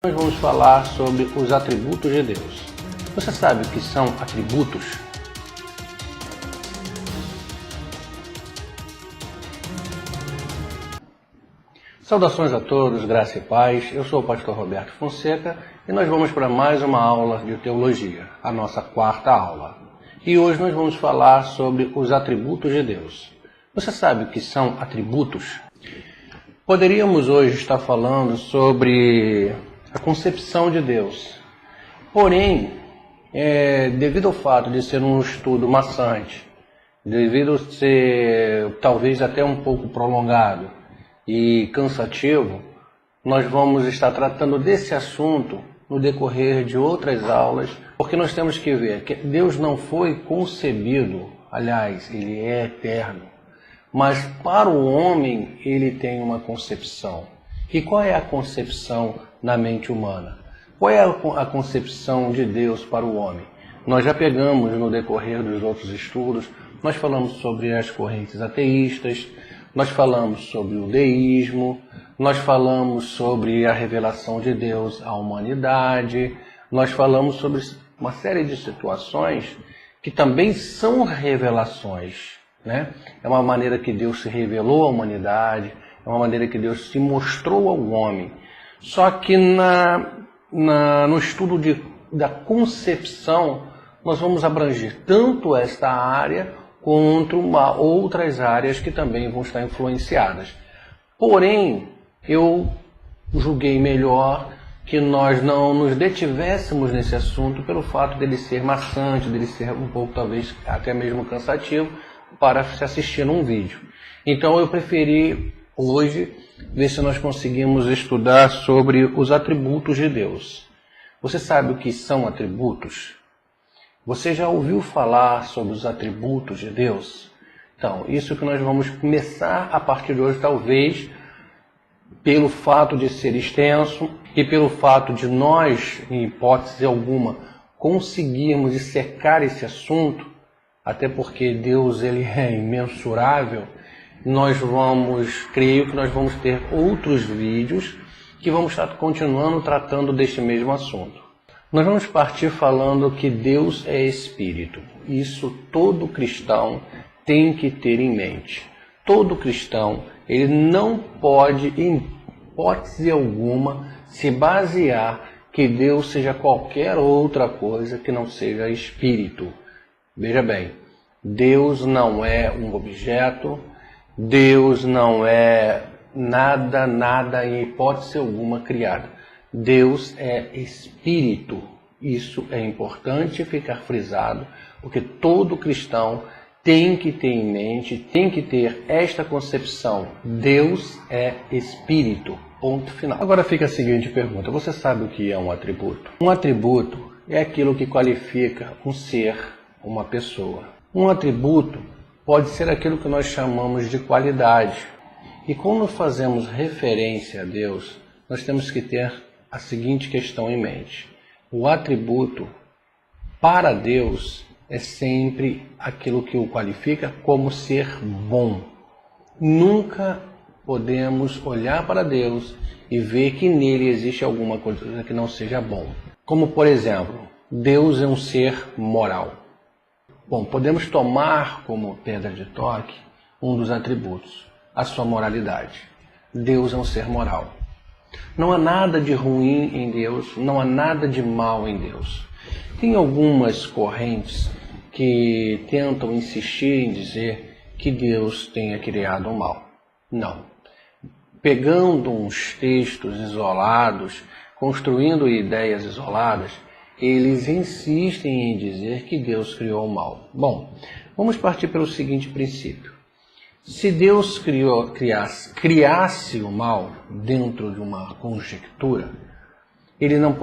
Nós vamos falar sobre os atributos de Deus. Você sabe o que são atributos? Saudações a todos, graça e paz. Eu sou o pastor Roberto Fonseca e nós vamos para mais uma aula de teologia, a nossa quarta aula. E hoje nós vamos falar sobre os atributos de Deus. Você sabe o que são atributos? Poderíamos hoje estar falando sobre a concepção de Deus. Porém, devido ao fato de ser um estudo maçante, devido a ser talvez até um pouco prolongado e cansativo, nós vamos estar tratando desse assunto no decorrer de outras aulas, porque nós temos que ver que Deus não foi concebido, aliás, Ele é eterno, mas para o homem Ele tem uma concepção. E qual é a concepção na mente humana? Qual é a concepção de Deus para o homem? Nós já pegamos no decorrer dos outros estudos, nós falamos sobre as correntes ateístas, nós falamos sobre o deísmo, nós falamos sobre a revelação de Deus à humanidade, nós falamos sobre uma série de situações que também são revelações, né? É uma maneira que Deus se revelou à humanidade, é uma maneira que Deus se mostrou ao homem. Só que no estudo da concepção, nós vamos abranger tanto esta área quanto outras áreas que também vão estar influenciadas. Porém, eu julguei melhor que nós não nos detivéssemos nesse assunto pelo fato dele ser maçante, dele ser um pouco, talvez, até mesmo cansativo para se assistir num vídeo. Então eu preferi hoje ver se nós conseguimos estudar sobre os atributos de Deus. Você sabe o que são atributos? Você já ouviu falar sobre os atributos de Deus? Então, isso que nós vamos começar a partir de hoje, talvez, pelo fato de ser extenso e pelo fato de nós, em hipótese alguma, conseguirmos dissecar esse assunto, até porque Deus ele é imensurável, creio que nós vamos ter outros vídeos que vamos estar continuando tratando deste mesmo assunto. Nós vamos partir falando que Deus é Espírito. Isso todo cristão tem que ter em mente. Todo cristão, ele não pode, em hipótese alguma, se basear que Deus seja qualquer outra coisa que não seja Espírito. Veja bem, Deus não é um objeto, Deus não é nada em hipótese alguma criado. Deus é Espírito. Isso é importante ficar frisado, porque todo cristão tem que ter em mente, tem que ter esta concepção. Deus é Espírito. Ponto final. Agora fica a seguinte pergunta. Você sabe o que é um atributo? Um atributo é aquilo que qualifica um ser, uma pessoa. Um atributo pode ser aquilo que nós chamamos de qualidade. E quando fazemos referência a Deus, nós temos que ter a seguinte questão em mente. O atributo, para Deus, é sempre aquilo que o qualifica como ser bom. Nunca podemos olhar para Deus e ver que nele existe alguma coisa que não seja bom. Como, por exemplo, Deus é um ser moral. Bom, podemos tomar como pedra de toque um dos atributos, a sua moralidade. Deus é um ser moral. Não há nada de ruim em Deus, não há nada de mal em Deus. Tem algumas correntes que tentam insistir em dizer que Deus tenha criado o mal. Não. Pegando uns textos isolados, construindo ideias isoladas, eles insistem em dizer que Deus criou o mal. Bom, vamos partir pelo seguinte princípio. Se Deus criasse o mal dentro de uma conjectura, ele não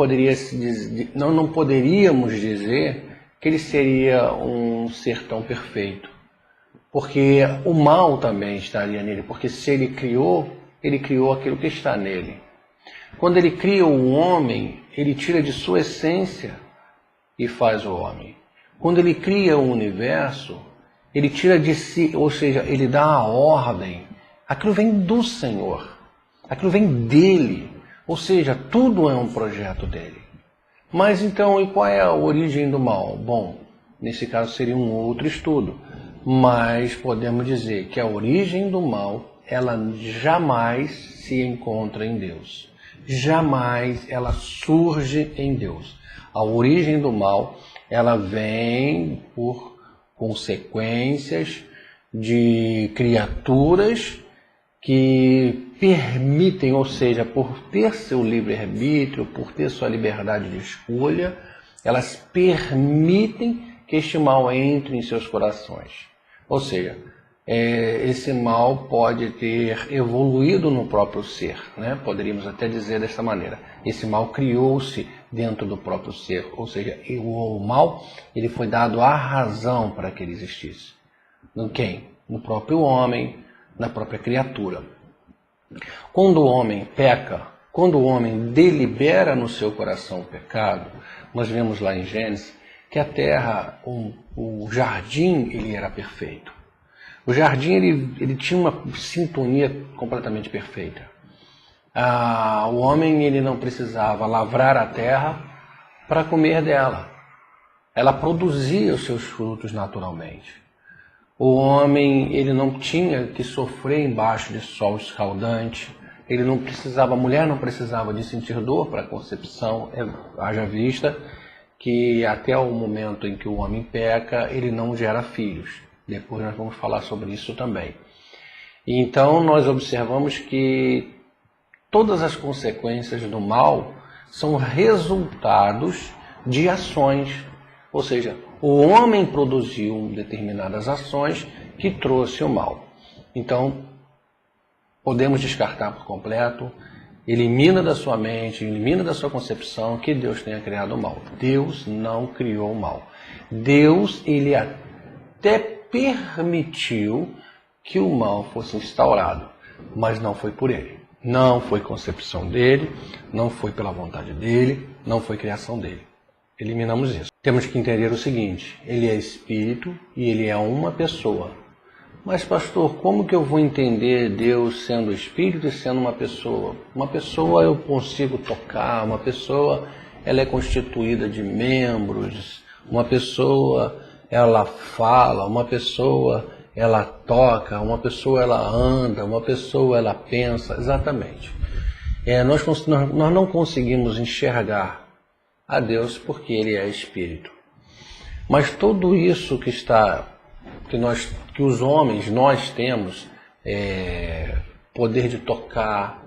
poderíamos dizer que ele seria um ser tão perfeito. Porque o mal também estaria nele, porque se ele criou aquilo que está nele. Quando ele cria o homem, ele tira de sua essência e faz o homem. Quando ele cria o universo, ele tira de si, ou seja, ele dá a ordem. Aquilo vem do Senhor. Aquilo vem dele. Ou seja, tudo é um projeto dele. Mas então, e qual é a origem do mal? Bom, nesse caso seria um outro estudo. Mas podemos dizer que a origem do mal, ela jamais se encontra em Deus. Jamais ela surge em Deus. A origem do mal, ela vem por consequências de criaturas que permitem, ou seja, por ter seu livre-arbítrio, por ter sua liberdade de escolha, elas permitem que este mal entre em seus corações. Ou seja, esse mal pode ter evoluído no próprio ser, né? Poderíamos até dizer dessa maneira. Esse mal criou-se dentro do próprio ser, ou seja, o mal ele foi dado a razão para que ele existisse. No quem? No próprio homem, na própria criatura. Quando o homem peca, quando o homem delibera no seu coração o pecado, nós vemos lá em Gênesis que a terra, o jardim, ele era perfeito. O jardim ele tinha uma sintonia completamente perfeita. O homem ele não precisava lavrar a terra para comer dela. Ela produzia os seus frutos naturalmente. O homem ele não tinha que sofrer embaixo de sol escaldante. Ele não precisava, a mulher não precisava de sentir dor para a concepção. Haja vista que até o momento em que o homem peca, ele não gera filhos. Depois nós vamos falar sobre isso também. Então nós observamos que todas as consequências do mal são resultados de ações. Ou seja, o homem produziu determinadas ações que trouxe o mal. Então, podemos descartar por completo, elimina da sua mente, elimina da sua concepção que Deus tenha criado o mal. Deus não criou o mal. Deus, ele até permitiu que o mal fosse instaurado, mas não foi por ele. Não foi concepção dele, não foi pela vontade dele, não foi criação dele. Eliminamos isso. Temos que entender o seguinte, ele é espírito e ele é uma pessoa. Mas pastor, como que eu vou entender Deus sendo espírito e sendo uma pessoa? Uma pessoa eu consigo tocar, uma pessoa ela é constituída de membros, uma pessoa ela fala, uma pessoa ela toca, uma pessoa ela anda, uma pessoa ela pensa, exatamente. Nós não conseguimos enxergar a Deus porque ele é espírito. Mas tudo isso que os homens, nós temos, poder de tocar,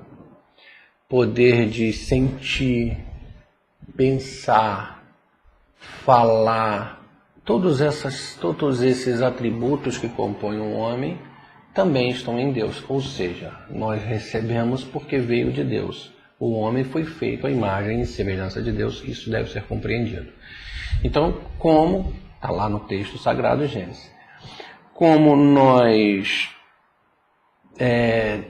poder de sentir, pensar, falar, todos esses atributos que compõem um homem também estão em Deus. Ou seja, nós recebemos porque veio de Deus. O homem foi feito à imagem e semelhança de Deus, isso deve ser compreendido. Então, como está lá no texto sagrado Gênesis, como nós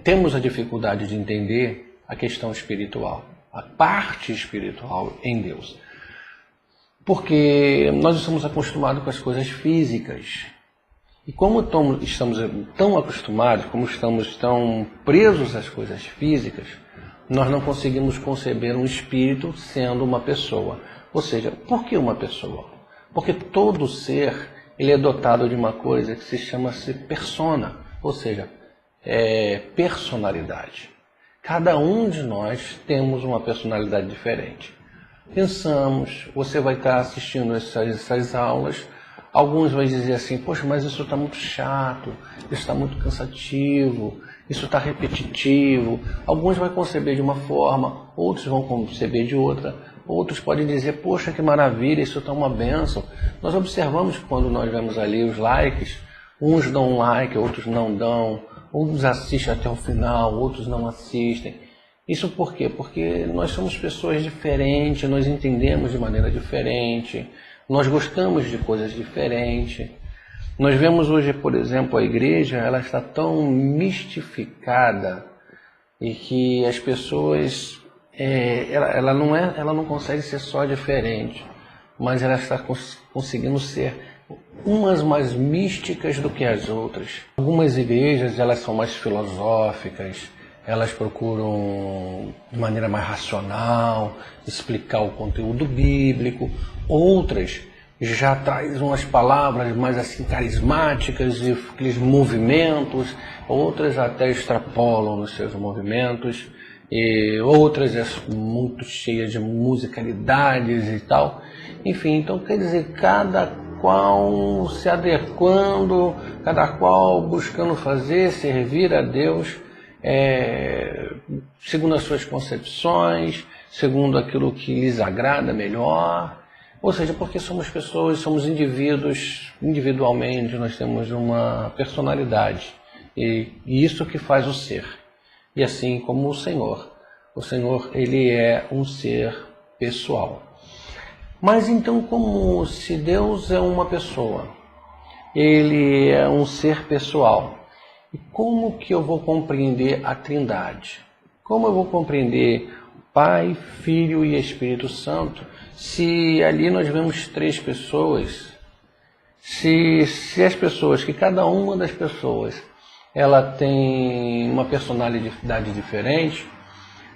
temos a dificuldade de entender a questão espiritual, a parte espiritual em Deus, porque nós estamos acostumados com as coisas físicas. E como estamos tão acostumados, como estamos tão presos às coisas físicas, nós não conseguimos conceber um espírito sendo uma pessoa. Ou seja, por que uma pessoa? Porque todo ser ele é dotado de uma coisa que se chama-se persona, ou seja, personalidade. Cada um de nós temos uma personalidade diferente. Pensamos, você vai estar assistindo essas aulas, alguns vão dizer assim, poxa, mas isso está muito chato, isso está muito cansativo, isso está repetitivo. Alguns vão conceber de uma forma, outros vão conceber de outra. Outros podem dizer, poxa, que maravilha, isso está uma bênção. Nós observamos que quando nós vemos ali os likes, uns dão um like, outros não dão, uns assistem até o final, outros não assistem. Isso por quê? Porque nós somos pessoas diferentes, nós entendemos de maneira diferente, nós gostamos de coisas diferentes. Nós vemos hoje, por exemplo, a igreja, ela está tão mistificada e que as pessoas, ela não consegue ser só diferente, mas ela está conseguindo ser umas mais místicas do que as outras. Algumas igrejas, elas são mais filosóficas, elas procuram de maneira mais racional explicar o conteúdo bíblico. Outras já trazem umas palavras mais assim carismáticas e aqueles movimentos. Outras até extrapolam nos seus movimentos. E outras muito cheias de musicalidades e tal. Enfim, então quer dizer, cada qual se adequando, cada qual buscando fazer, servir a Deus, segundo as suas concepções, segundo aquilo que lhes agrada melhor. Ou seja, porque somos pessoas, somos indivíduos, individualmente nós temos uma personalidade. E isso que faz o ser. E assim como o Senhor. O Senhor, ele é um ser pessoal. Mas então, como se Deus é uma pessoa, ele é um ser pessoal, e como que eu vou compreender a Trindade? Como eu vou compreender Pai, Filho e Espírito Santo, se ali nós vemos três pessoas, se as pessoas, que cada uma das pessoas, ela tem uma personalidade diferente,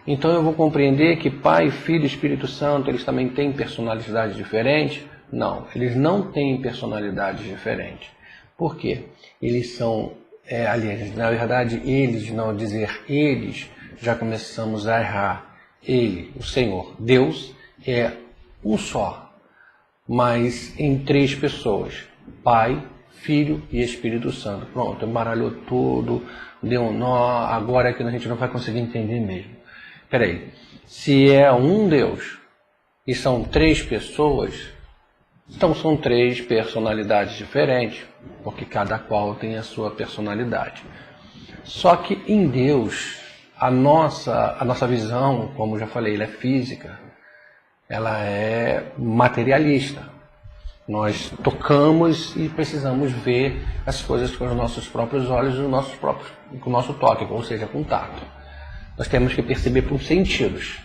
então eu vou compreender que Pai, Filho e Espírito Santo, eles também têm personalidades diferentes? Não, eles não têm personalidades diferentes. Por quê? Eles são, aliás, na verdade, eles, não dizer eles, já começamos a errar. Ele, o Senhor, Deus, é um só, mas em três pessoas. Pai, Filho e Espírito Santo. Pronto, embaralhou tudo, deu um nó, agora é que a gente não vai conseguir entender mesmo. Peraí, se é um Deus e são três pessoas, então são três personalidades diferentes, porque cada qual tem a sua personalidade. Só que em Deus, a nossa visão, como já falei, ela é física, ela é materialista. Nós tocamos e precisamos ver as coisas com os nossos próprios olhos e com o nosso toque, ou seja, com tato. Nós temos que perceber por sentidos.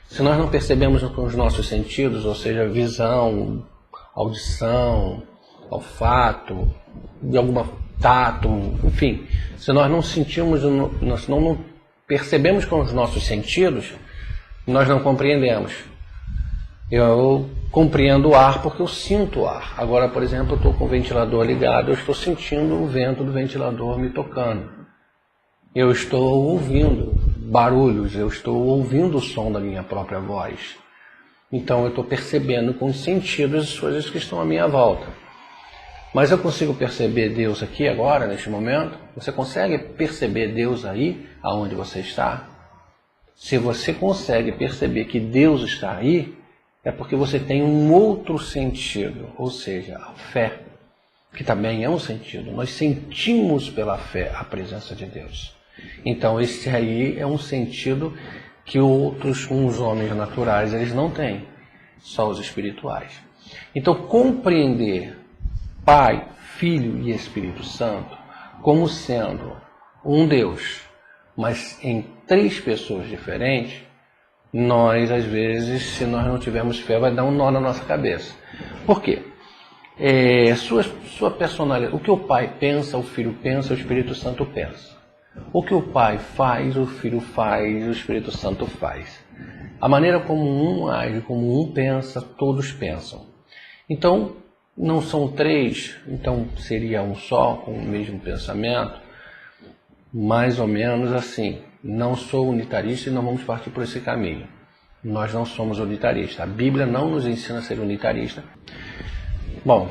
Se nós não percebemos com os nossos sentidos, ou seja, visão, audição, olfato, de alguma tato, enfim, se nós não sentimos, nós não percebemos com os nossos sentidos, nós não compreendemos. Eu compreendo o ar porque eu sinto o ar. Agora, por exemplo, eu estou com o ventilador ligado, eu estou sentindo o vento do ventilador me tocando. Eu estou ouvindo barulhos, eu estou ouvindo o som da minha própria voz. Então eu estou percebendo com os sentidos as coisas que estão à minha volta. Mas eu consigo perceber Deus aqui agora, neste momento? Você consegue perceber Deus aí, aonde você está? Se você consegue perceber que Deus está aí, é porque você tem um outro sentido, ou seja, a fé, que também é um sentido. Nós sentimos pela fé a presença de Deus. Então esse aí é um sentido que uns homens naturais eles não têm, só os espirituais. Então compreender Pai, Filho e Espírito Santo como sendo um Deus, mas em três pessoas diferentes, nós às vezes, se nós não tivermos fé, vai dar um nó na nossa cabeça. Por quê? Sua personalidade, o que o Pai pensa, o Filho pensa, o Espírito Santo pensa. O que o Pai faz, o Filho faz, o Espírito Santo faz. A maneira como um age, como um pensa, todos pensam. Então, não são três, então seria um só, com o mesmo pensamento. Mais ou menos assim. Não sou unitarista e não vamos partir por esse caminho. Nós não somos unitaristas. A Bíblia não nos ensina a ser unitarista. Bom,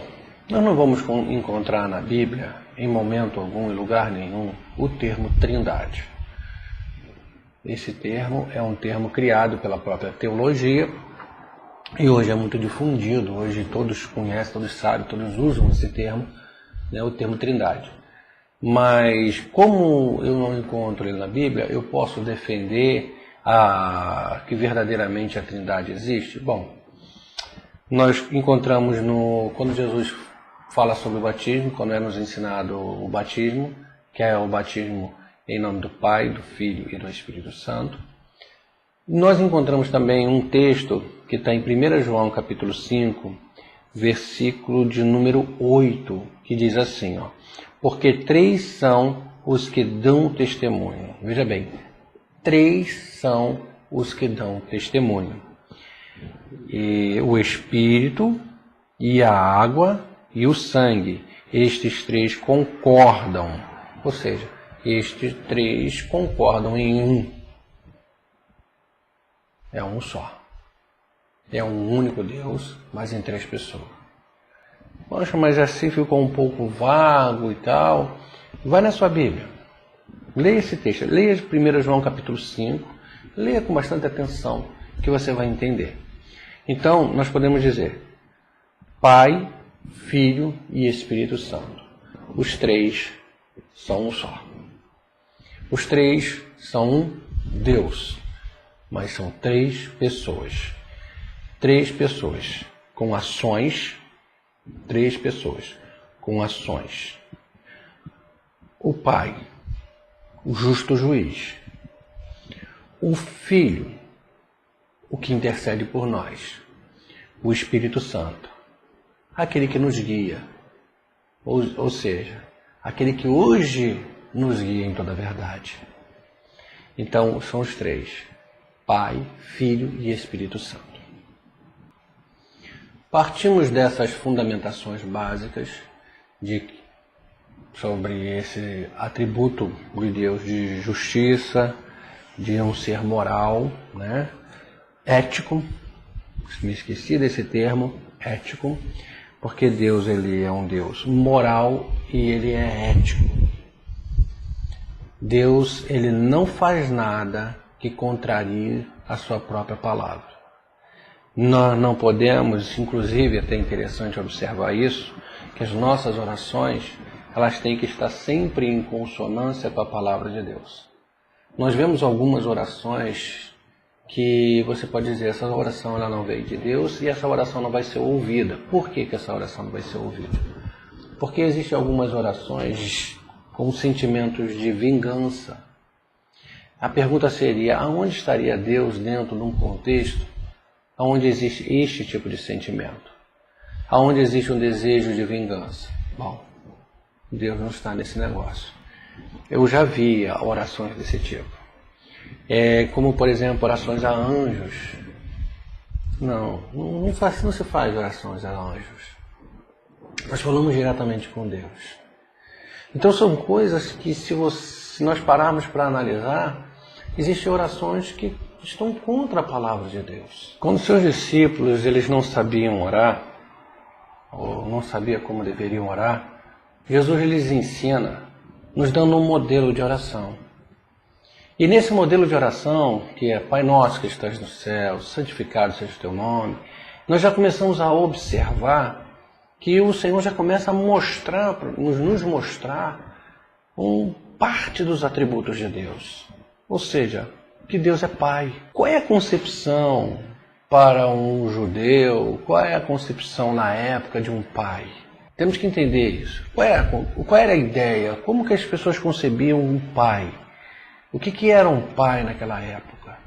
nós não vamos encontrar na Bíblia, em momento algum, em lugar nenhum, o termo Trindade. Esse termo é um termo criado pela própria teologia e hoje é muito difundido. Hoje todos conhecem, todos sabem, todos usam esse termo, né, o termo Trindade. Mas como eu não encontro ele na Bíblia, eu posso defender que verdadeiramente a Trindade existe? Bom, nós encontramos quando Jesus fala sobre o batismo, quando é nos ensinado o batismo, que é o batismo em nome do Pai, do Filho e do Espírito Santo. Nós encontramos também um texto que está em 1 João capítulo 5, versículo de número 8, que diz assim, porque três são os que dão testemunho. Veja bem, três são os que dão testemunho. E o Espírito, e a água, e o sangue. Estes três concordam. Ou seja, estes três concordam em um. É um só. É um único Deus, mas em três pessoas. Poxa, mas assim ficou um pouco vago e tal. Vai na sua Bíblia. Leia esse texto. Leia 1 João capítulo 5. Leia com bastante atenção, que você vai entender. Então, nós podemos dizer Pai, Filho e Espírito Santo. Os três são um só. Os três são um Deus, mas são três pessoas. Três pessoas com ações. Três pessoas com ações. O Pai, o justo juiz. O Filho, o que intercede por nós. O Espírito Santo, aquele que nos guia. Ou seja, aquele que hoje nos guia em toda a verdade. Então, são os três. Pai, Filho e Espírito Santo. Partimos dessas fundamentações básicas sobre esse atributo de Deus de justiça, de um ser moral, né? Ético. Me esqueci desse termo, ético, porque Deus ele é um Deus moral e ele é ético. Deus ele não faz nada que contrarie a sua própria palavra. Nós não podemos, inclusive é até interessante observar isso, que as nossas orações elas têm que estar sempre em consonância com a palavra de Deus. Nós vemos algumas orações que você pode dizer, essa oração ela não veio de Deus e essa oração não vai ser ouvida. Por que essa oração não vai ser ouvida? Porque existem algumas orações com sentimentos de vingança. A pergunta seria, aonde estaria Deus dentro de um contexto onde existe este tipo de sentimento? Aonde existe um desejo de vingança? Bom, Deus não está nesse negócio. Eu já vi orações desse tipo. Como, por exemplo, orações a anjos. Não se faz orações a anjos. Nós falamos diretamente com Deus. Então são coisas que, se nós pararmos para analisar, existem orações que estão contra a palavra de Deus. Quando seus discípulos eles não sabiam orar, ou não sabiam como deveriam orar, Jesus lhes ensina, nos dando um modelo de oração. E nesse modelo de oração, que é Pai Nosso que estás no céu, santificado seja o teu nome, nós já começamos a observar que o Senhor já começa a mostrar, nos mostrar parte dos atributos de Deus. Ou seja, que Deus é Pai. Qual é a concepção para um judeu? Qual é a concepção na época de um pai? Temos que entender isso. Qual era a ideia? Como que as pessoas concebiam um pai? O que era um pai naquela época?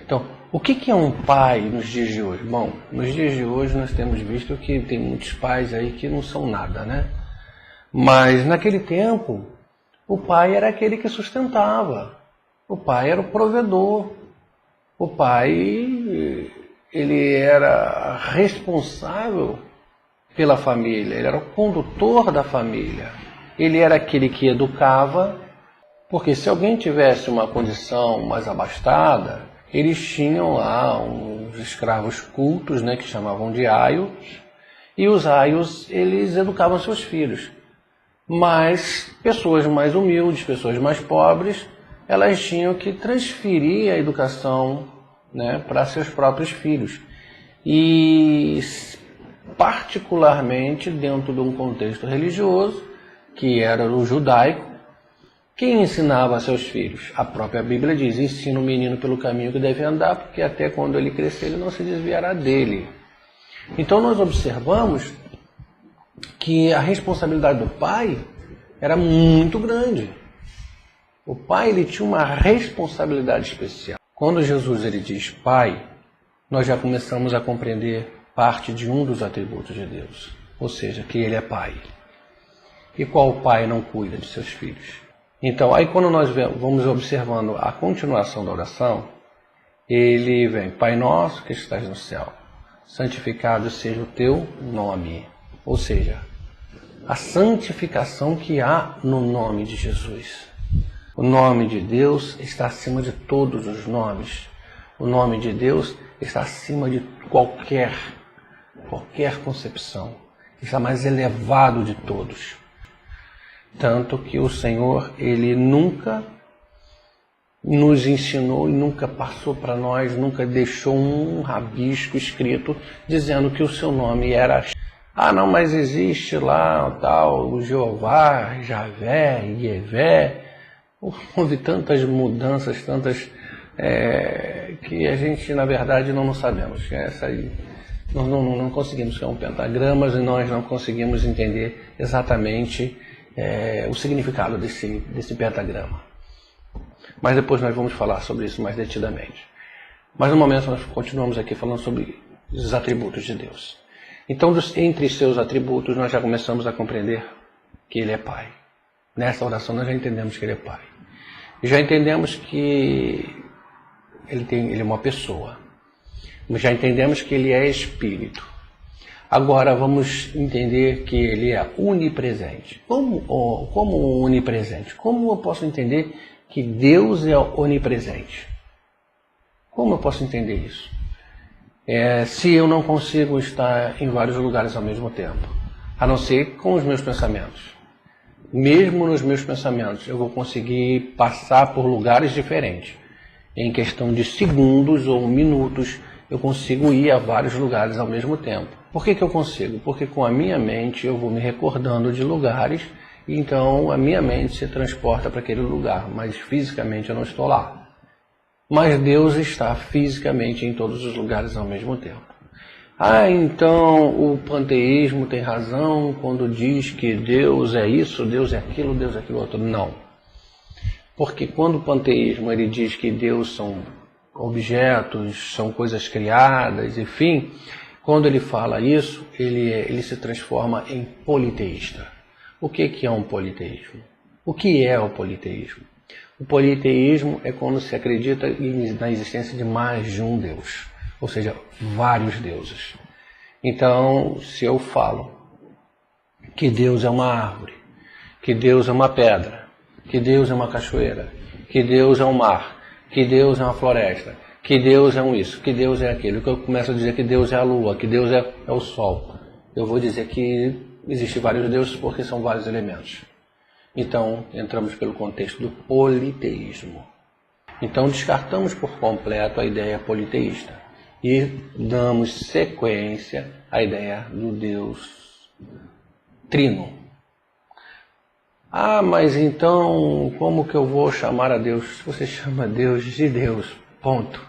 Então, o que é um pai nos dias de hoje? Bom, nos dias de hoje nós temos visto que tem muitos pais aí que não são nada, né? Mas naquele tempo, o pai era aquele que sustentava. O pai era o provedor. O pai, ele era responsável pela família. Ele era o condutor da família. Ele era aquele que educava, porque se alguém tivesse uma condição mais abastada, eles tinham lá uns escravos cultos, né, que chamavam de aios, e os aios, eles educavam seus filhos. Mas pessoas mais humildes, pessoas mais pobres, elas tinham que transferir a educação, né, para seus próprios filhos. E particularmente dentro de um contexto religioso, que era o judaico, quem ensinava a seus filhos? A própria Bíblia diz, ensina o menino pelo caminho que deve andar, porque até quando ele crescer ele não se desviará dele. Então nós observamos que a responsabilidade do pai era muito grande. O pai ele tinha uma responsabilidade especial. Quando Jesus ele diz pai, nós já começamos a compreender parte de um dos atributos de Deus. Ou seja, que ele é pai. E qual pai não cuida de seus filhos? Então, aí quando nós vamos observando a continuação da oração, ele vem: Pai nosso que estás no céu, santificado seja o teu nome. Ou seja, a santificação que há no nome de Jesus. O nome de Deus está acima de todos os nomes. O nome de Deus está acima de qualquer concepção. Está mais elevado de todos. Tanto que o Senhor, Ele nunca nos ensinou e nunca passou para nós, nunca deixou um rabisco escrito dizendo que o seu nome era... Ah, não, mas existe lá tal, o Jeová, Javé, Ievé. Houve tantas mudanças, tantas que a gente, na verdade, não sabemos. Essa aí, nós não conseguimos criar um pentagrama e nós não conseguimos entender exatamente o significado desse pentagrama. Mas depois nós vamos falar sobre isso mais detidamente. Mas no momento nós continuamos aqui falando sobre os atributos de Deus. Então, entre seus atributos, nós já começamos a compreender que Ele é Pai. Nessa oração nós já entendemos que Ele é Pai. E já entendemos que Ele é uma pessoa. Já entendemos que Ele é Espírito. Agora vamos entender que Ele é onipresente. Como onipresente? Como eu posso entender que Deus é onipresente? Como eu posso entender isso? Se eu não consigo estar em vários lugares ao mesmo tempo, a não ser com os meus pensamentos. Mesmo nos meus pensamentos, eu vou conseguir passar por lugares diferentes. Em questão de segundos ou minutos, eu consigo ir a vários lugares ao mesmo tempo. Por que eu consigo? Porque com a minha mente eu vou me recordando de lugares, e então a minha mente se transporta para aquele lugar, mas fisicamente eu não estou lá. Mas Deus está fisicamente em todos os lugares ao mesmo tempo. Ah, então o panteísmo tem razão quando diz que Deus é isso, Deus é aquilo outro. Não. Porque quando o panteísmo ele diz que Deus são objetos, são coisas criadas, enfim, quando ele fala isso, ele se transforma em politeísta. O que é um politeísmo? O que é o politeísmo? O politeísmo é quando se acredita na existência de mais de um Deus, ou seja, vários deuses. Então, se eu falo que Deus é uma árvore, que Deus é uma pedra, que Deus é uma cachoeira, que Deus é um mar, que Deus é uma floresta, que Deus é um isso, que Deus é aquilo, que eu começo a dizer que Deus é a lua, que Deus é o sol, eu vou dizer que existem vários deuses porque são vários elementos. Então, entramos pelo contexto do politeísmo. Então, descartamos por completo a ideia politeísta e damos sequência à ideia do Deus trino. Ah, mas então, como que eu vou chamar a Deus? Você chama Deus de Deus, ponto.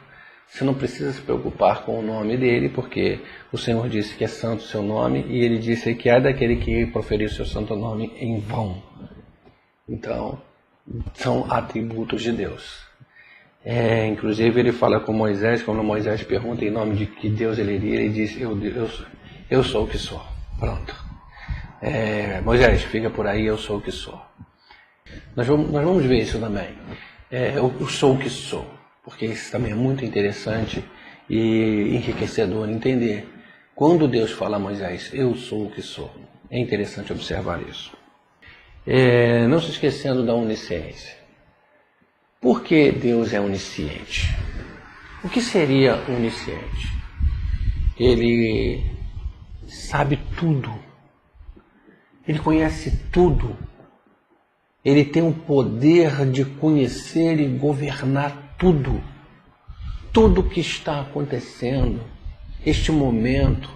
Você não precisa se preocupar com o nome dele, porque o Senhor disse que é santo o seu nome, e ele disse que é daquele que proferir o seu santo nome em vão. Então, são atributos de Deus. Inclusive, ele fala com Moisés, quando Moisés pergunta em nome de que Deus ele iria, ele diz, eu sou o que sou. Pronto. Moisés, fica por aí, eu sou o que sou. Nós vamos ver isso também. Eu sou o que sou, porque isso também é muito interessante e enriquecedor entender. Quando Deus fala a Moisés, eu sou o que sou, é interessante observar isso. Não se esquecendo da onisciência. Por que Deus é onisciente? O que seria onisciente? Ele sabe tudo. Ele conhece tudo. Ele tem o poder de conhecer e governar tudo. Tudo que está acontecendo, este momento,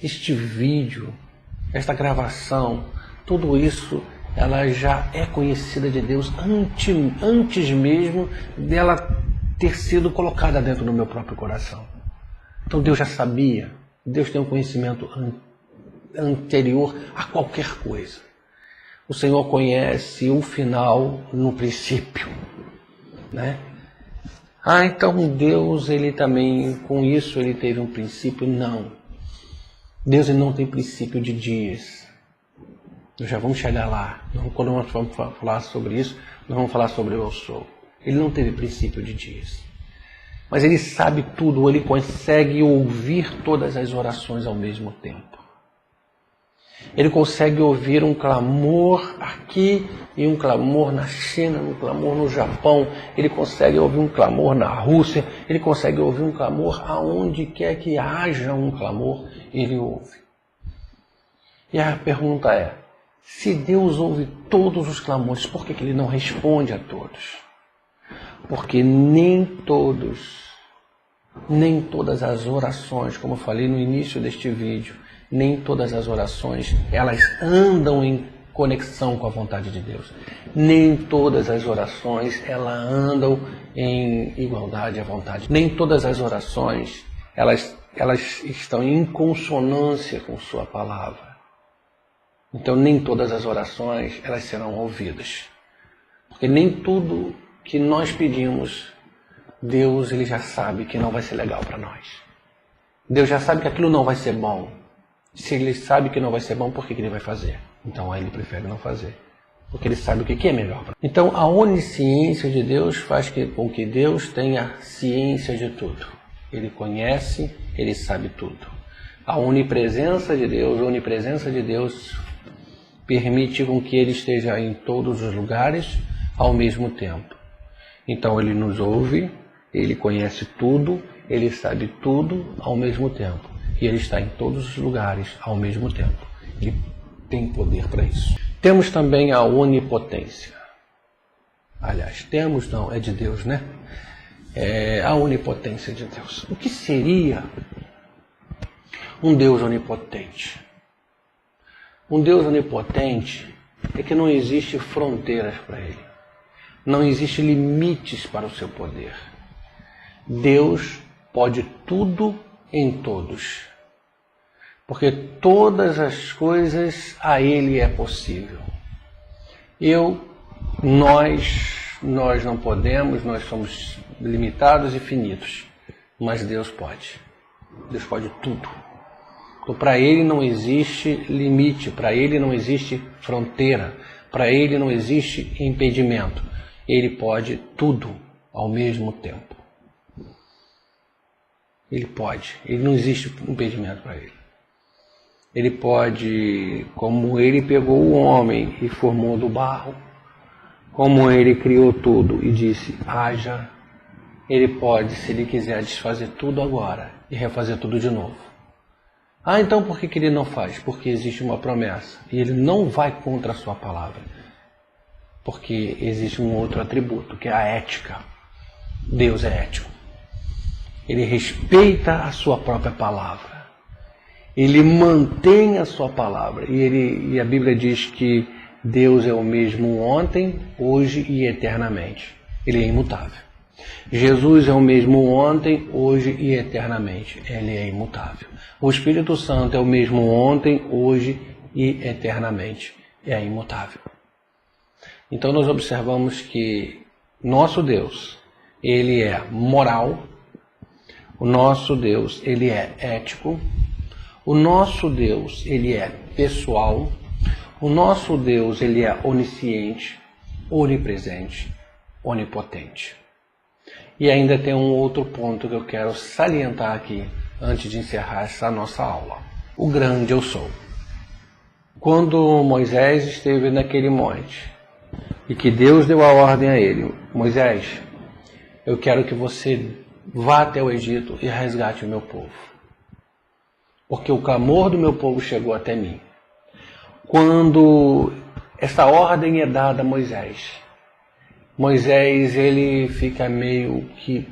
este vídeo, esta gravação, tudo isso ela já é conhecida de Deus antes mesmo dela ter sido colocada dentro do meu próprio coração. Então Deus já sabia, Deus tem um conhecimento anterior a qualquer coisa. O Senhor conhece o final no princípio, né? Então Deus, ele também, com isso, ele teve um princípio? Não. Deus ele não tem princípio de dias. Nós já vamos chegar lá. Quando nós vamos falar sobre isso, nós vamos falar sobre o eu sou. Ele não teve princípio de dias. Mas ele sabe tudo, ele consegue ouvir todas as orações ao mesmo tempo. Ele consegue ouvir um clamor aqui e um clamor na China, um clamor no Japão. Ele consegue ouvir um clamor na Rússia. Ele consegue ouvir um clamor aonde quer que haja um clamor, ele ouve. E a pergunta é, se Deus ouve todos os clamores, por que ele não responde a todos? Porque nem todas as orações, como eu falei no início deste vídeo, nem todas as orações, elas andam em conexão com a vontade de Deus. Nem todas as orações, elas andam em igualdade à vontade. Nem todas as orações, elas estão em consonância com sua palavra. Então, nem todas as orações, elas serão ouvidas. Porque nem tudo que nós pedimos, Deus ele já sabe que não vai ser legal para nós. Deus já sabe que aquilo não vai ser bom. Se ele sabe que não vai ser bom, por que ele vai fazer? Então aí ele prefere não fazer. Porque ele sabe o que é melhor. Então a onisciência de Deus faz com que Deus tenha ciência de tudo. Ele conhece, ele sabe tudo. A onipresença de Deus permite com que ele esteja em todos os lugares ao mesmo tempo. Então ele nos ouve, ele conhece tudo, ele sabe tudo ao mesmo tempo. E ele está em todos os lugares ao mesmo tempo. Ele tem poder para isso. Temos também a onipotência. Aliás, é de Deus, né? A onipotência de Deus. O que seria um Deus onipotente? Um Deus onipotente é que não existe fronteiras para ele. Não existe limites para o seu poder. Deus pode tudo em todos. Porque todas as coisas a ele é possível. Nós não podemos, nós somos limitados e finitos. Mas Deus pode. Deus pode tudo. Então, para ele não existe limite, para ele não existe fronteira, para ele não existe impedimento. Ele pode tudo ao mesmo tempo. Ele pode, ele não existe impedimento para ele. Ele pode, como ele pegou o homem e formou do barro, como ele criou tudo e disse, haja, ele pode, se ele quiser, desfazer tudo agora e refazer tudo de novo. Então por que ele não faz? Porque existe uma promessa e ele não vai contra a sua palavra. Porque existe um outro atributo, que é a ética. Deus é ético. Ele respeita a sua própria palavra. Ele mantém a sua palavra. E a Bíblia diz que Deus é o mesmo ontem, hoje e eternamente. Ele é imutável. Jesus é o mesmo ontem, hoje e eternamente. Ele é imutável. O Espírito Santo é o mesmo ontem, hoje e eternamente. É imutável. Então nós observamos que nosso Deus, ele é moral. O nosso Deus, ele é ético. O nosso Deus, ele é pessoal. O nosso Deus, ele é onisciente, onipresente, onipotente. E ainda tem um outro ponto que eu quero salientar aqui, antes de encerrar essa nossa aula. O grande eu sou. Quando Moisés esteve naquele monte, e que Deus deu a ordem a ele, Moisés, eu quero que você vá até o Egito e resgate o meu povo. Porque o clamor do meu povo chegou até mim. Quando essa ordem é dada a Moisés, ele fica meio que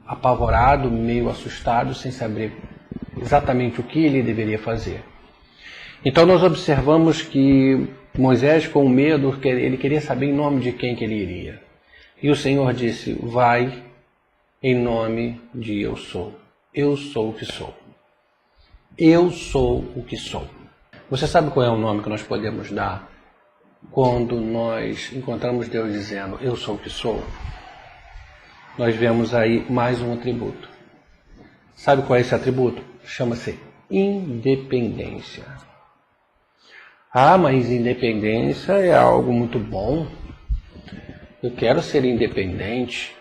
apavorado, meio assustado, sem saber exatamente o que ele deveria fazer. Então nós observamos que Moisés, com medo, ele queria saber em nome de quem que ele iria. E o Senhor disse, vai em nome de eu sou. Eu sou o que sou. Eu sou o que sou. Você sabe qual é o nome que nós podemos dar quando nós encontramos Deus dizendo, eu sou o que sou? Nós vemos aí mais um atributo. Sabe qual é esse atributo? Chama-se independência. Mas independência é algo muito bom. eu quero ser independente.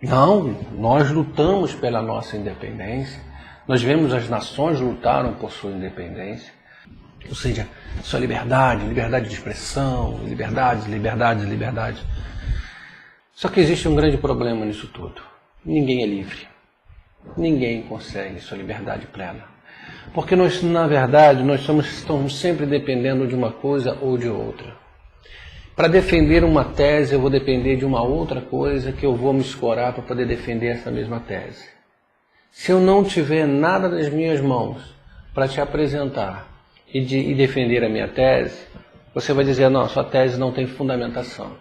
Não, nós lutamos pela nossa independência. Nós vemos as nações lutaram por sua independência. Ou seja, sua liberdade, liberdade de expressão, liberdade. Só que existe um grande problema nisso tudo. Ninguém é livre. Ninguém consegue sua liberdade plena. Porque nós, na verdade, estamos sempre dependendo de uma coisa ou de outra. Para defender uma tese, eu vou depender de uma outra coisa que eu vou me escorar para poder defender essa mesma tese. Se eu não tiver nada nas minhas mãos para te apresentar e defender a minha tese, você vai dizer, não, sua tese não tem fundamentação.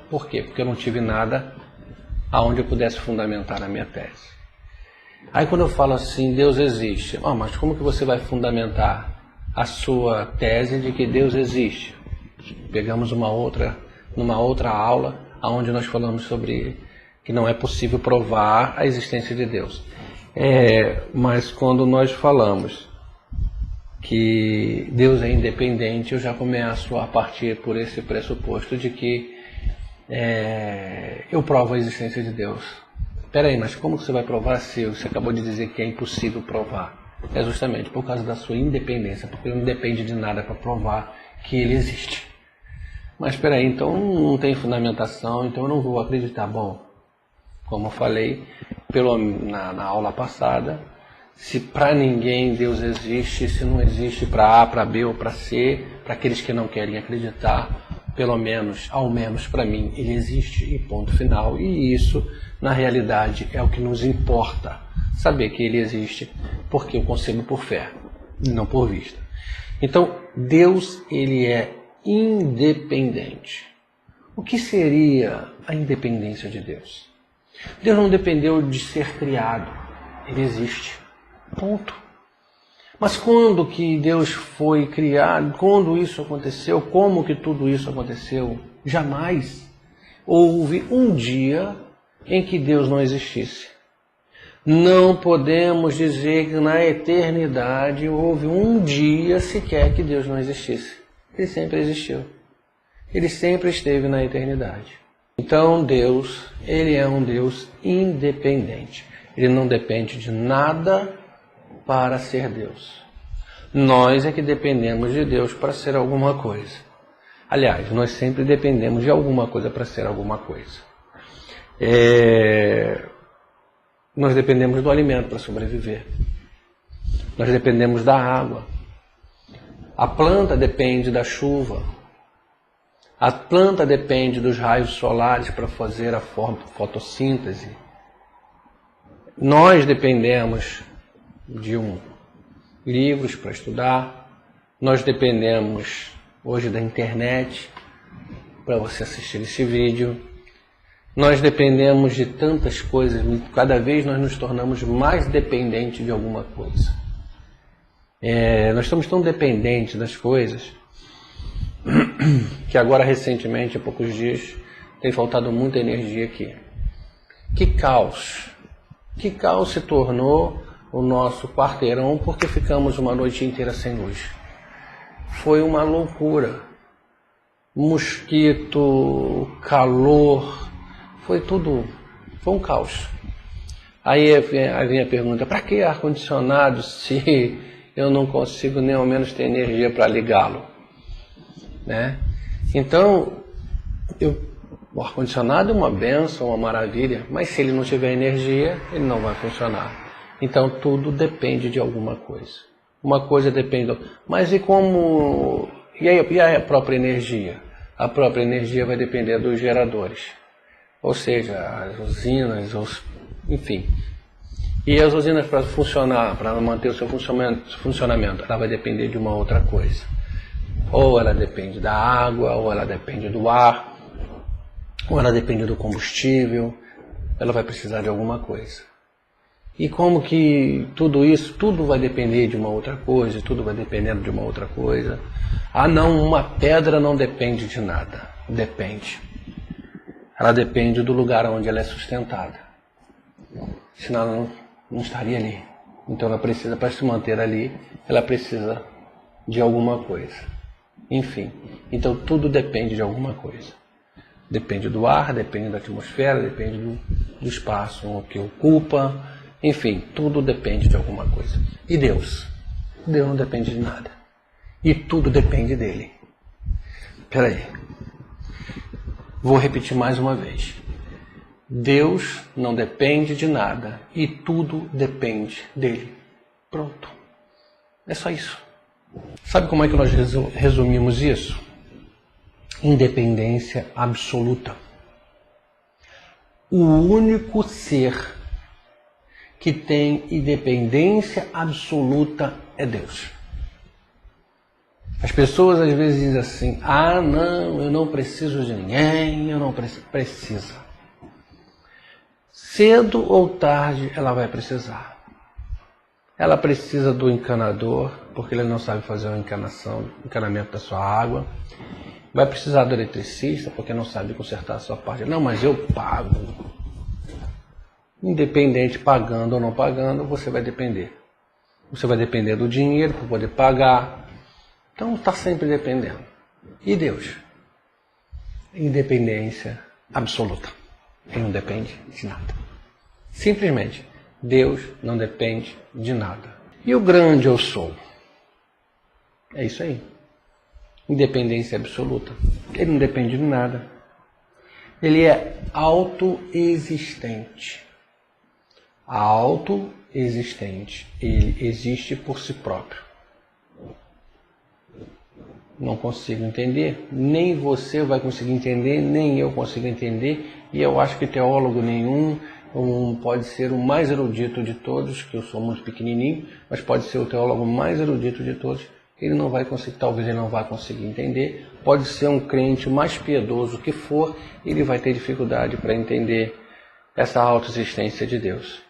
Por quê? Porque eu não tive nada aonde eu pudesse fundamentar a minha tese. Aí quando eu falo assim, Deus existe, mas como que você vai fundamentar a sua tese de que Deus existe? Pegamos numa outra aula, onde nós falamos sobre que não é possível provar a existência de Deus. Mas quando nós falamos que Deus é independente, eu já começo a partir por esse pressuposto de que eu provo a existência de Deus. Peraí, mas como você vai provar se você acabou de dizer que é impossível provar? É justamente por causa da sua independência, porque não depende de nada para provar que ele existe. Mas espera aí, então não tem fundamentação, então eu não vou acreditar. Bom, como eu falei na aula passada, se para ninguém Deus existe, se não existe para A, para B ou para C, para aqueles que não querem acreditar, ao menos para mim, ele existe e ponto final. E isso, na realidade, é o que nos importa, saber que ele existe, porque eu concebo por fé e não por vista. Então, Deus, ele é independente. O que seria a independência de Deus? Deus não dependeu de ser criado, ele existe, ponto. Mas quando que Deus foi criado, quando isso aconteceu, como que tudo isso aconteceu? Jamais houve um dia em que Deus não existisse. Não podemos dizer que na eternidade houve um dia sequer que Deus não existisse. Ele sempre existiu. Ele sempre esteve na eternidade. Então Deus, ele é um Deus independente. Ele não depende de nada para ser Deus. Nós é que dependemos de Deus para ser alguma coisa. Aliás, nós sempre dependemos de alguma coisa para ser alguma coisa. Nós dependemos do alimento para sobreviver. Nós dependemos da água. A planta depende da chuva. A planta depende dos raios solares para fazer a fotossíntese. Nós dependemos de livros para estudar. Nós dependemos hoje da internet para você assistir esse vídeo. Nós dependemos de tantas coisas. Cada vez nós nos tornamos mais dependentes de alguma coisa. Nós estamos tão dependentes das coisas que agora recentemente, há poucos dias, tem faltado muita energia aqui. Que caos se tornou o nosso quarteirão porque ficamos uma noite inteira sem luz. Foi uma loucura. Mosquito, calor, foi um caos. Aí vem a pergunta, para que ar-condicionado se eu não consigo nem ao menos ter energia para ligá-lo? Né? Então, o ar-condicionado é uma benção, uma maravilha, mas se ele não tiver energia, ele não vai funcionar. Então, tudo depende de alguma coisa. Uma coisa depende... Mas e como... E a própria energia? A própria energia vai depender dos geradores. Ou seja, as usinas, enfim... E as usinas para funcionar, para manter o seu funcionamento, ela vai depender de uma outra coisa. Ou ela depende da água, ou ela depende do ar, ou ela depende do combustível, ela vai precisar de alguma coisa. E como que tudo vai depender de uma outra coisa, tudo vai dependendo de uma outra coisa. Uma pedra não depende de nada, depende. Ela depende do lugar onde ela é sustentada. Senão ela não estaria ali. Então ela precisa, para se manter ali, ela precisa de alguma coisa. Enfim, então tudo depende de alguma coisa. Depende do ar, depende da atmosfera, depende do espaço que ocupa, enfim, tudo depende de alguma coisa. E Deus? Deus não depende de nada. E tudo depende dele. Espera aí. Vou repetir mais uma vez. Deus não depende de nada e tudo depende dele. Pronto. É só isso. Sabe como é que nós resumimos isso? Independência absoluta. O único ser que tem independência absoluta é Deus. As pessoas às vezes dizem assim: ah, não, eu não preciso de ninguém, eu não preciso. Cedo ou tarde ela vai precisar. Ela precisa do encanador, porque ele não sabe fazer o encanamento da sua água. Vai precisar do eletricista, porque não sabe consertar a sua parte. Não, mas eu pago. Independente, pagando ou não pagando, você vai depender. Você vai depender do dinheiro para poder pagar. Então está sempre dependendo. E Deus? Independência absoluta. Ele não depende de nada. Simplesmente, Deus não depende de nada. E o grande eu sou? É isso aí. Independência absoluta. Ele não depende de nada. Ele é autoexistente. Autoexistente. Ele existe por si próprio. Não consigo entender, nem você vai conseguir entender, nem eu consigo entender, e eu acho que teólogo nenhum pode ser o mais erudito de todos, que eu sou muito pequenininho, mas pode ser o teólogo mais erudito de todos, ele não vai conseguir, talvez ele não vai conseguir entender, pode ser um crente mais piedoso que for, ele vai ter dificuldade para entender essa autoexistência de Deus.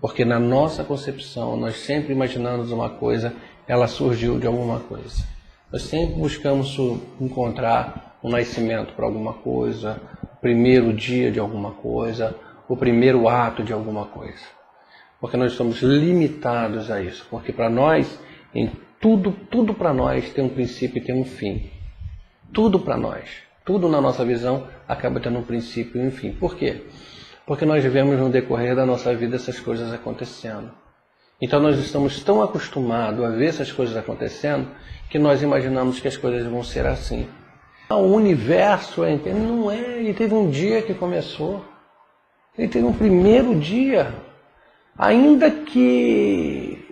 Porque na nossa concepção, nós sempre imaginamos uma coisa, ela surgiu de alguma coisa. Nós sempre buscamos encontrar um nascimento para alguma coisa, o primeiro dia de alguma coisa, o primeiro ato de alguma coisa. Porque nós somos limitados a isso. Porque para nós, em tudo para nós tem um princípio e tem um fim. Tudo para nós, tudo na nossa visão acaba tendo um princípio e um fim. Por quê? Porque nós vivemos no decorrer da nossa vida essas coisas acontecendo. Então nós estamos tão acostumados a ver essas coisas acontecendo que nós imaginamos que as coisas vão ser assim. O universo não é, ele teve um dia que começou. Ele teve um primeiro dia. Ainda que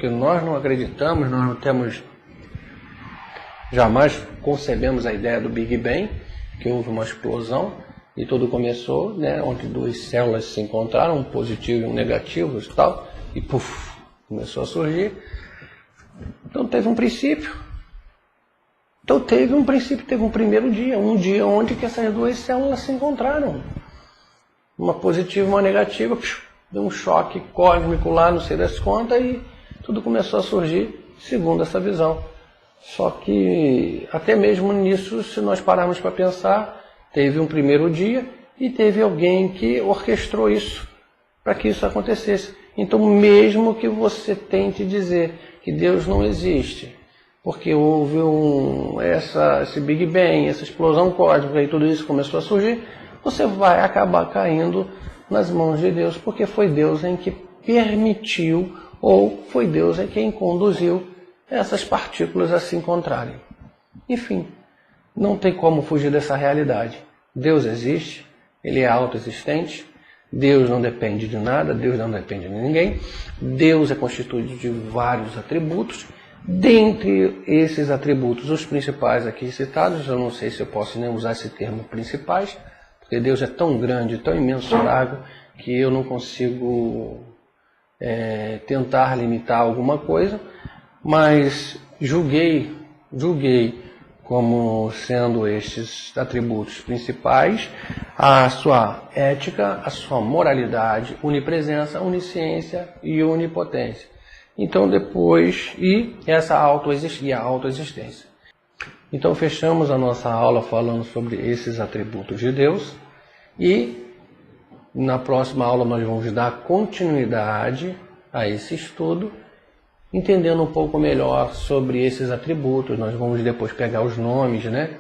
nós não acreditamos, nós não temos, jamais concebemos a ideia do Big Bang, que houve uma explosão e tudo começou, né, onde duas células se encontraram, um positivo e um negativo e tal, e puf, começou a surgir. Então teve um princípio. Então teve um princípio, teve um primeiro dia, um dia onde que essas duas células se encontraram. Uma positiva e uma negativa, deu um choque cósmico lá, não sei das contas, e tudo começou a surgir segundo essa visão. Só que até mesmo nisso, se nós pararmos para pensar, teve um primeiro dia e teve alguém que orquestrou isso para que isso acontecesse. Então mesmo que você tente dizer que Deus não existe, porque houve esse Big Bang, essa explosão cósmica e tudo isso começou a surgir, você vai acabar caindo nas mãos de Deus, porque foi Deus em que permitiu, ou foi Deus em quem conduziu essas partículas a se encontrarem. Enfim, não tem como fugir dessa realidade. Deus existe, Ele é autoexistente, Deus não depende de nada, Deus não depende de ninguém, Deus é constituído de vários atributos. Dentre esses atributos, os principais aqui citados, eu não sei se eu posso nem usar esse termo principais, porque Deus é tão grande, tão imensurável, que eu não consigo tentar limitar alguma coisa, mas julguei como sendo estes atributos principais a sua ética, a sua moralidade, onipresença, onisciência e onipotência. Então depois, e essa autoexistência. Então fechamos a nossa aula falando sobre esses atributos de Deus e na próxima aula nós vamos dar continuidade a esse estudo, entendendo um pouco melhor sobre esses atributos. Nós vamos depois pegar os nomes, né,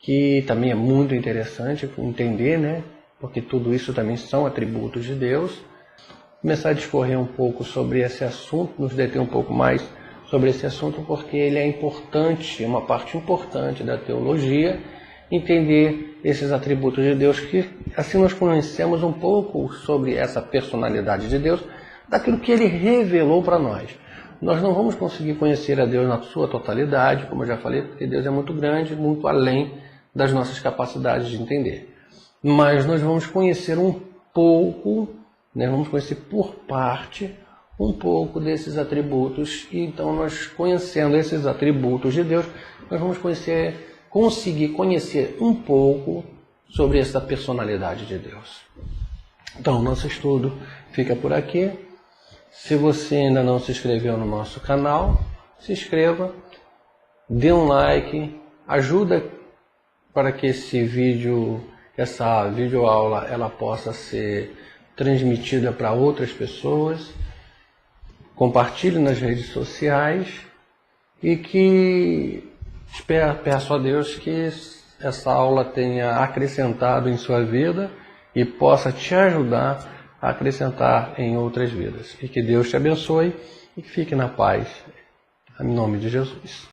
que também é muito interessante entender, né? Porque tudo isso também são atributos de Deus. Começar a discorrer um pouco sobre esse assunto, nos deter um pouco mais sobre esse assunto, porque ele é importante, é uma parte importante da teologia, entender esses atributos de Deus, que assim nós conhecemos um pouco sobre essa personalidade de Deus, daquilo que ele revelou para nós. Nós não vamos conseguir conhecer a Deus na sua totalidade, como eu já falei, porque Deus é muito grande, muito além das nossas capacidades de entender. Mas nós vamos conhecer um pouco, né, vamos conhecer por parte um pouco desses atributos, e então nós conhecendo esses atributos de Deus, nós vamos conseguir conhecer um pouco sobre essa personalidade de Deus. Então, nosso estudo fica por aqui. Se você ainda não se inscreveu no nosso canal, se inscreva, dê um like, ajuda para que essa videoaula ela possa ser transmitida para outras pessoas. Compartilhe nas redes sociais e que peço a Deus que essa aula tenha acrescentado em sua vida e possa te ajudar a acrescentar em outras vidas. E que Deus te abençoe e que fique na paz. Em nome de Jesus.